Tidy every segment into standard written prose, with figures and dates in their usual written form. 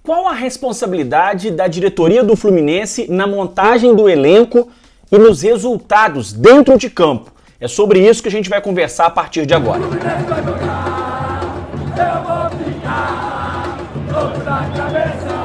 Qual a responsabilidade da diretoria do Fluminense na montagem do elenco e nos resultados dentro de campo? É sobre isso que a gente vai conversar a partir de agora.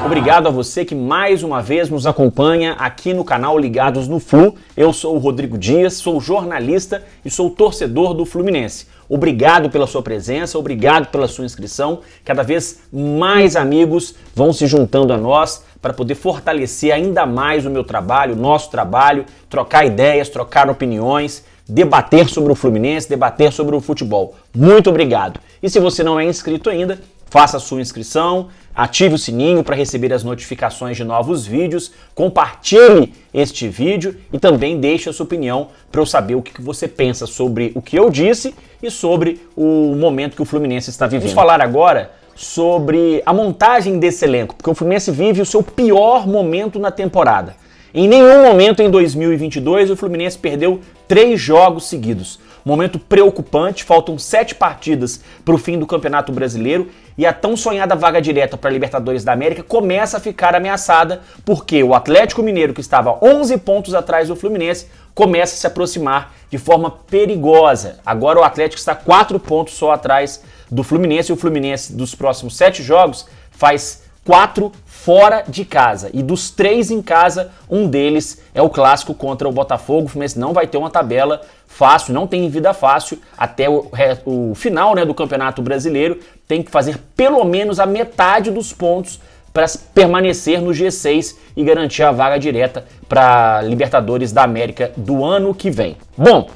Obrigado a você que mais uma vez nos acompanha aqui no canal Ligados no Flu. Eu sou o Rodrigo Dias, sou jornalista e sou torcedor do Fluminense. Obrigado pela sua presença, obrigado pela sua inscrição. Cada vez mais amigos vão se juntando a nós para poder fortalecer ainda mais o meu trabalho, o nosso trabalho, trocar ideias, trocar opiniões, debater sobre o Fluminense, debater sobre o futebol. Muito obrigado. E se você não é inscrito ainda, faça a sua inscrição, ative o sininho para receber as notificações de novos vídeos, compartilhe este vídeo e também deixe a sua opinião para eu saber o que você pensa sobre o que eu disse e sobre o momento que o Fluminense está vivendo. Vamos falar agora sobre a montagem desse elenco, porque o Fluminense vive o seu pior momento na temporada. Em nenhum momento em 2022 o Fluminense perdeu 3 jogos seguidos. Momento preocupante, faltam 7 partidas para o fim do Campeonato Brasileiro e a tão sonhada vaga direta para a Libertadores da América começa a ficar ameaçada porque o Atlético Mineiro, que estava 11 pontos atrás do Fluminense, começa a se aproximar de forma perigosa. Agora o Atlético está 4 pontos só atrás do Fluminense e o Fluminense dos próximos 7 jogos faz 4 fora de casa. E dos 3 em casa, um deles é o clássico contra o Botafogo. O Fluminense não vai ter uma tabela fácil, não tem vida fácil até o final, do Campeonato Brasileiro. Tem que fazer pelo menos a metade dos pontos para permanecer no G6 e garantir a vaga direta para Libertadores da América do ano que vem. Bom,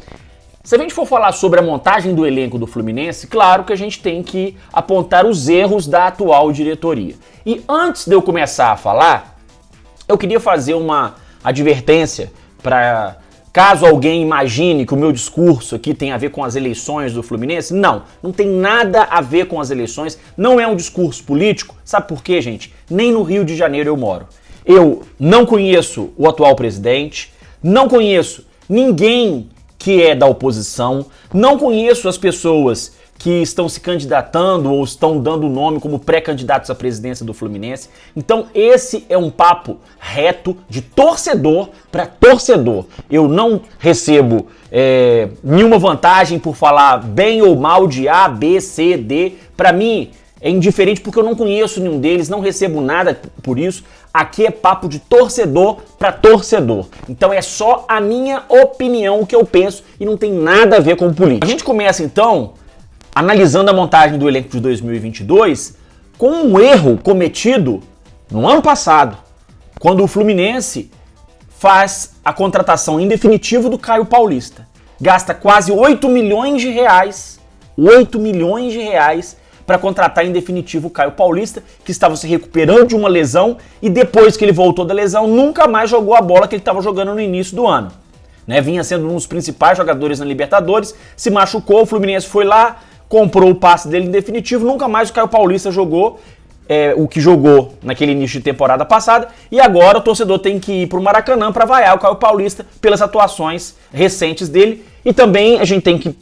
se a gente for falar sobre a montagem do elenco do Fluminense, claro que a gente tem que apontar os erros da atual diretoria. E antes de eu começar a falar, eu queria fazer uma advertência para caso alguém imagine que o meu discurso aqui tem a ver com as eleições do Fluminense. Não tem nada a ver com as eleições, não é um discurso político. Sabe por quê, gente? Nem no Rio de Janeiro eu moro. Eu não conheço o atual presidente, não conheço ninguém que é da oposição, não conheço as pessoas que estão se candidatando ou estão dando nome como pré-candidatos à presidência do Fluminense. Então esse é um papo reto de torcedor para torcedor. Eu não recebo nenhuma vantagem por falar bem ou mal de A, B, C, D. Para mim é indiferente porque eu não conheço nenhum deles, não recebo nada por isso. Aqui é papo de torcedor para torcedor. Então é só a minha opinião, o que eu penso e não tem nada a ver com política. A gente começa então analisando a montagem do elenco de 2022 com um erro cometido no ano passado, quando o Fluminense faz a contratação em definitivo do Caio Paulista. Gasta quase 8 milhões de reais, 8 milhões de reais para contratar em definitivo o Caio Paulista, que estava se recuperando de uma lesão e depois que ele voltou da lesão, nunca mais jogou a bola que ele estava jogando no início do ano. Vinha sendo um dos principais jogadores na Libertadores, se machucou, o Fluminense foi lá, comprou o passe dele em definitivo, nunca mais o Caio Paulista jogou o que jogou naquele início de temporada passada, e agora o torcedor tem que ir para o Maracanã para vaiar o Caio Paulista pelas atuações recentes dele, e também a gente tem que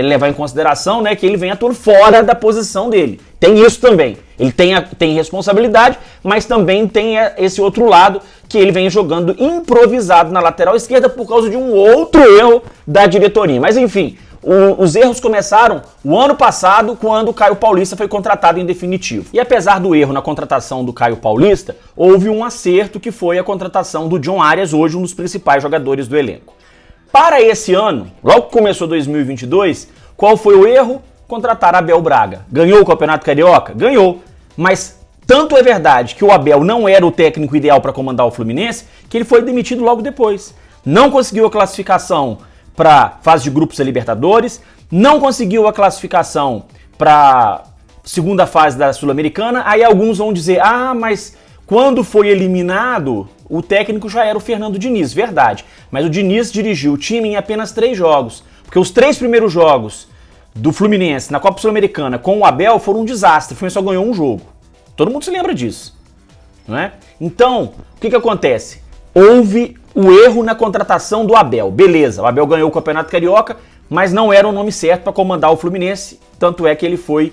levar em consideração que ele vem atuando fora da posição dele. Tem isso também. Ele tem responsabilidade, mas também tem esse outro lado que ele vem jogando improvisado na lateral esquerda por causa de um outro erro da diretoria. Mas enfim, os erros começaram o ano passado quando o Caio Paulista foi contratado em definitivo. E apesar do erro na contratação do Caio Paulista, houve um acerto que foi a contratação do John Arias, hoje um dos principais jogadores do elenco. Para esse ano, logo que começou 2022, qual foi o erro? Contratar Abel Braga. Ganhou o Campeonato Carioca? Ganhou. Mas tanto é verdade que o Abel não era o técnico ideal para comandar o Fluminense, que ele foi demitido logo depois. Não conseguiu a classificação para fase de grupos da Libertadores, não conseguiu a classificação para segunda fase da Sul-Americana. Aí alguns vão dizer, mas quando foi eliminado, o técnico já era o Fernando Diniz, verdade. Mas o Diniz dirigiu o time em apenas 3 jogos. Porque os 3 primeiros jogos do Fluminense na Copa Sul-Americana com o Abel foram um desastre. O Fluminense só ganhou um jogo. Todo mundo se lembra disso, não é? Então, o que acontece? Houve o erro na contratação do Abel. Beleza, o Abel ganhou o Campeonato Carioca, mas não era o nome certo para comandar o Fluminense. Tanto é que ele foi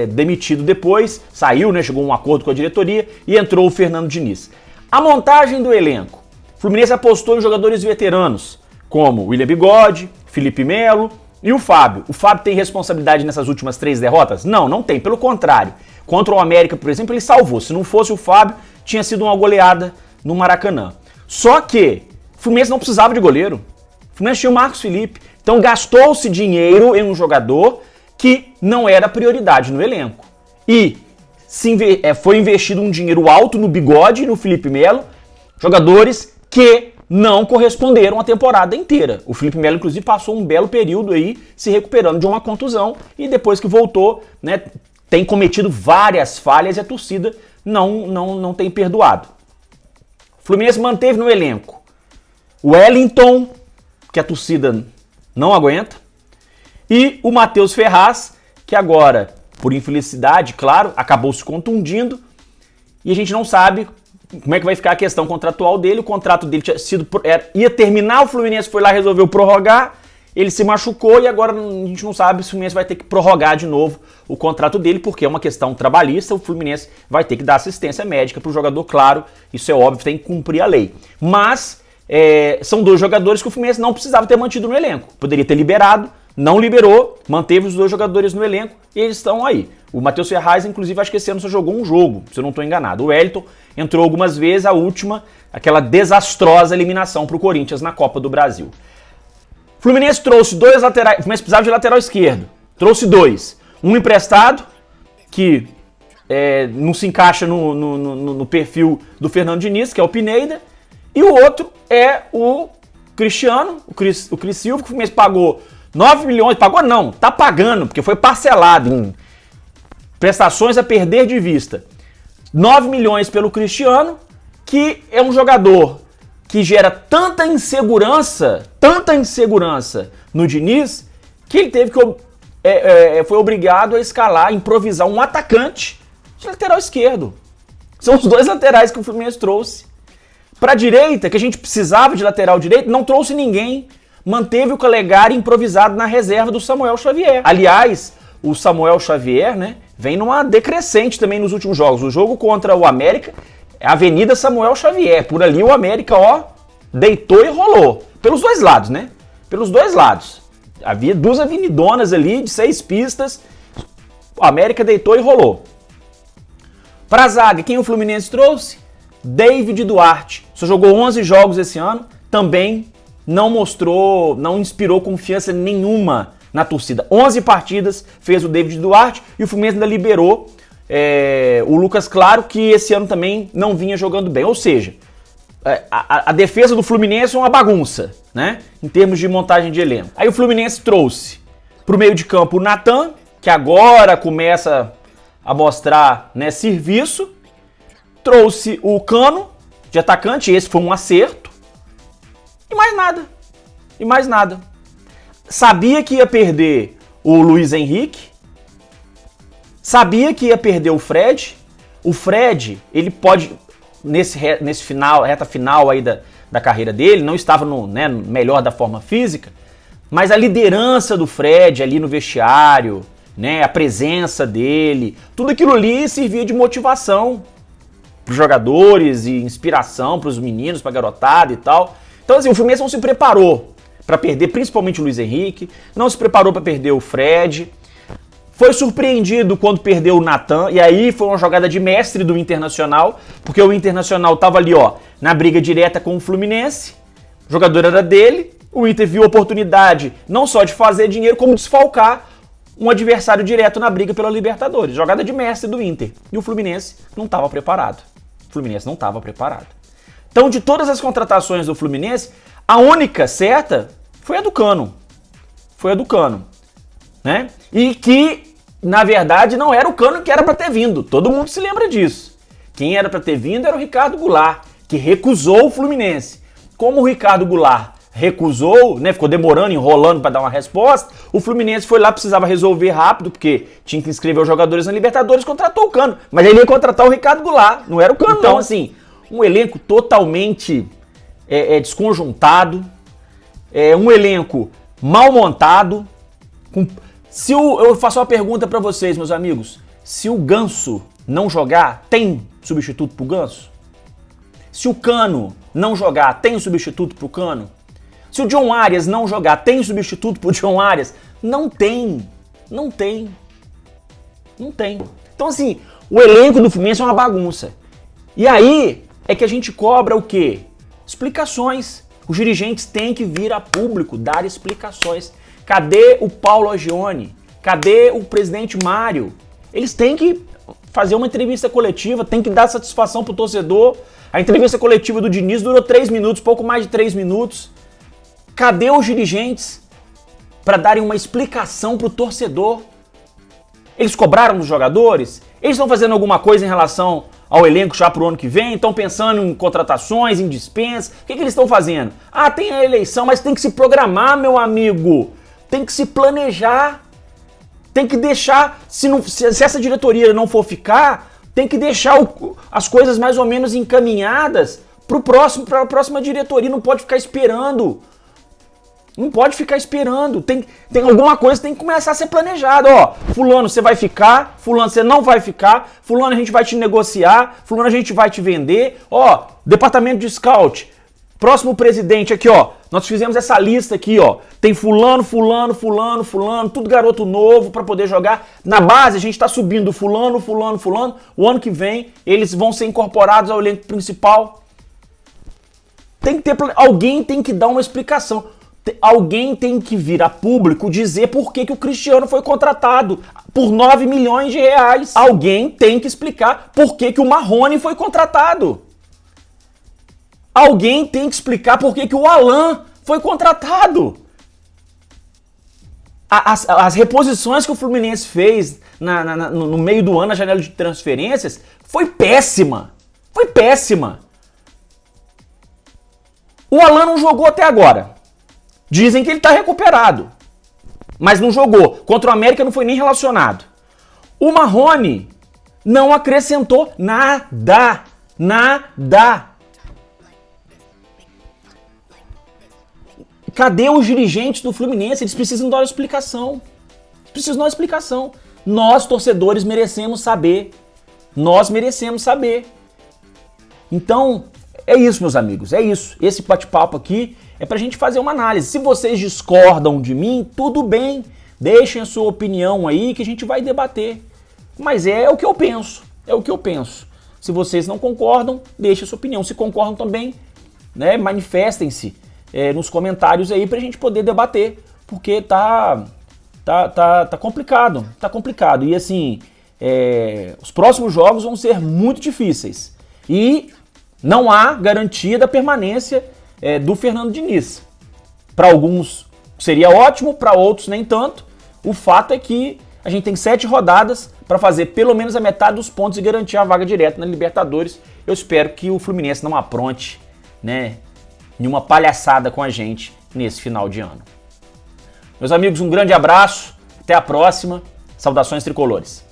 demitido depois, saiu, né, chegou a um acordo com a diretoria e entrou o Fernando Diniz. A montagem do elenco. O Fluminense apostou em jogadores veteranos, como William Bigode, Felipe Melo e o Fábio. O Fábio tem responsabilidade nessas últimas 3 derrotas? Não tem. Pelo contrário. Contra o América, por exemplo, ele salvou. Se não fosse o Fábio, tinha sido uma goleada no Maracanã. Só que o Fluminense não precisava de goleiro. O Fluminense tinha o Marcos Felipe. Então gastou-se dinheiro em um jogador que não era prioridade no elenco. E foi investido um dinheiro alto no Bigode e no Felipe Melo, jogadores que não corresponderam a temporada inteira. O Felipe Melo, inclusive, passou um belo período aí se recuperando de uma contusão e depois que voltou, né, tem cometido várias falhas e a torcida não tem perdoado. O Fluminense manteve no elenco o Wellington, que a torcida não aguenta, e o Matheus Ferraz, que agora, por infelicidade, claro, acabou se contundindo e a gente não sabe como é que vai ficar a questão contratual dele. O contrato dele ia terminar, o Fluminense foi lá, resolveu prorrogar, ele se machucou e agora a gente não sabe se o Fluminense vai ter que prorrogar de novo o contrato dele, porque é uma questão trabalhista, o Fluminense vai ter que dar assistência médica para o jogador, claro, isso é óbvio, tem que cumprir a lei. Mas são 2 jogadores que o Fluminense não precisava ter mantido no elenco, poderia ter liberado, não liberou, manteve os 2 jogadores no elenco e eles estão aí. O Matheus Ferraz, inclusive, acho que esse ano só jogou um jogo, se eu não estou enganado. O Wellington entrou algumas vezes, a última, aquela desastrosa eliminação para o Corinthians na Copa do Brasil. O Fluminense trouxe 2 laterais, o Fluminense precisava de lateral esquerdo, trouxe 2. Um emprestado, que não se encaixa no perfil do Fernando Diniz, que é o Pineda, e o outro é o Cristiano, o Cris Silva, que o Fluminense pagou 9 milhões, pagou não, tá pagando, porque foi parcelado em prestações a perder de vista. 9 milhões pelo Cristiano, que é um jogador que gera tanta insegurança no Diniz, que ele teve que foi obrigado a escalar, improvisar um atacante de lateral esquerdo. São os 2 laterais que o Fluminense trouxe. Para a direita, que a gente precisava de lateral direito, não trouxe ninguém. Manteve o Calegari improvisado na reserva do Samuel Xavier. Aliás, o Samuel Xavier, né, vem numa decrescente também nos últimos jogos. O jogo contra o América é a Avenida Samuel Xavier. Por ali o América, deitou e rolou. Pelos 2 lados, né? Pelos 2 lados. Havia 2 avenidonas ali de 6 pistas. O América deitou e rolou. Para a zaga, quem o Fluminense trouxe? David Duarte. Só jogou 11 jogos esse ano. Também não inspirou confiança nenhuma na torcida. 11 partidas fez o David Duarte e o Fluminense ainda liberou o Lucas Claro, que esse ano também não vinha jogando bem. Ou seja, a defesa do Fluminense é uma bagunça, né? Em termos de montagem de elenco. Aí o Fluminense trouxe para o meio de campo o Natan, que agora começa a mostrar, né, serviço. Trouxe o Cano de atacante, esse foi um acerto. E mais nada. Sabia que ia perder o Luiz Henrique. Sabia que ia perder o Fred. O Fred, ele pode, nesse final, reta final aí da carreira dele, não estava no melhor da forma física, mas a liderança do Fred ali no vestiário, né, a presença dele, tudo aquilo ali servia de motivação para os jogadores e inspiração para os meninos, para a garotada e tal. Então, assim, o Fluminense não se preparou para perder, principalmente o Luiz Henrique, não se preparou para perder o Fred, foi surpreendido quando perdeu o Natan, e aí foi uma jogada de mestre do Internacional, porque o Internacional estava ali, na briga direta com o Fluminense, o jogador era dele, o Inter viu a oportunidade não só de fazer dinheiro, como desfalcar um adversário direto na briga pela Libertadores. Jogada de mestre do Inter. E o Fluminense não estava preparado. Então, de todas as contratações do Fluminense, a única certa foi a do Cano. Né? E que, na verdade, não era o Cano que era para ter vindo. Todo mundo se lembra disso. Quem era para ter vindo era o Ricardo Goulart, que recusou o Fluminense. Como o Ricardo Goulart recusou, né, ficou demorando, enrolando para dar uma resposta, o Fluminense foi lá, precisava resolver rápido, porque tinha que inscrever os jogadores na Libertadores, contratou o Cano. Mas ele ia contratar o Ricardo Goulart, não era o Cano. Então, assim, um elenco totalmente desconjuntado, um elenco mal montado, com Eu faço uma pergunta para vocês, meus amigos. Se o Ganso não jogar, tem substituto pro Ganso? Se o Cano não jogar, tem substituto pro Cano? Se o John Arias não jogar, tem substituto pro John Arias? Não tem. Não tem. Não tem. Então, assim, o elenco do Fluminense é uma bagunça. E aí é que a gente cobra o quê? Explicações. Os dirigentes têm que vir a público dar explicações. Cadê o Paulo Agione? Cadê o presidente Mário? Eles têm que fazer uma entrevista coletiva, têm que dar satisfação pro torcedor. A entrevista coletiva do Diniz durou 3 minutos, pouco mais de 3 minutos. Cadê os dirigentes para darem uma explicação pro torcedor? Eles cobraram dos jogadores? Eles estão fazendo alguma coisa em relação ao elenco já pro ano que vem? Estão pensando em contratações, em dispensa? O que eles estão fazendo? Ah, tem a eleição, mas tem que se programar, meu amigo. Tem que se planejar. Tem que deixar, se essa diretoria não for ficar, tem que deixar as coisas mais ou menos encaminhadas para a próxima diretoria. Não pode ficar esperando. Não pode ficar esperando. Tem alguma coisa que tem que começar a ser planejada. Ó, fulano, você vai ficar. Fulano, você não vai ficar. Fulano, a gente vai te negociar. Fulano, a gente vai te vender. Ó, departamento de scout. Próximo presidente aqui, ó. Nós fizemos essa lista aqui, ó. Tem fulano, fulano, fulano, fulano, tudo garoto novo para poder jogar. Na base, a gente tá subindo fulano, fulano, fulano. O ano que vem, eles vão ser incorporados ao elenco principal. Alguém tem que dar uma explicação. Alguém tem que vir a público dizer por que o Cristiano foi contratado por 9 milhões de reais. Alguém tem que explicar por que o Marrone foi contratado. Alguém tem que explicar por que o Alan foi contratado. As reposições que o Fluminense fez no meio do ano, na janela de transferências, foi péssima. Foi péssima. O Alan não jogou até agora. Dizem que ele está recuperado, mas não jogou. Contra o América não foi nem relacionado. O Marrone não acrescentou nada. Nada. Cadê os dirigentes do Fluminense? Eles precisam dar uma explicação. Precisam dar uma explicação. Nós, torcedores, merecemos saber. Nós merecemos saber. Então, é isso, meus amigos. É isso. Esse bate-papo aqui é pra gente fazer uma análise. Se vocês discordam de mim, tudo bem. Deixem a sua opinião aí que a gente vai debater. Mas é o que eu penso. É o que eu penso. Se vocês não concordam, deixem a sua opinião. Se concordam também, né, manifestem-se nos comentários aí pra gente poder debater. Porque tá complicado. Tá complicado. E assim, os próximos jogos vão ser muito difíceis. E não há garantia da permanência do Fernando Diniz. Para alguns seria ótimo, para outros nem tanto. O fato é que a gente tem 7 rodadas para fazer pelo menos a metade dos pontos e garantir a vaga direta na Libertadores. Eu espero que o Fluminense não apronte, né, nenhuma palhaçada com a gente nesse final de ano. Meus amigos, um grande abraço, até a próxima. Saudações tricolores.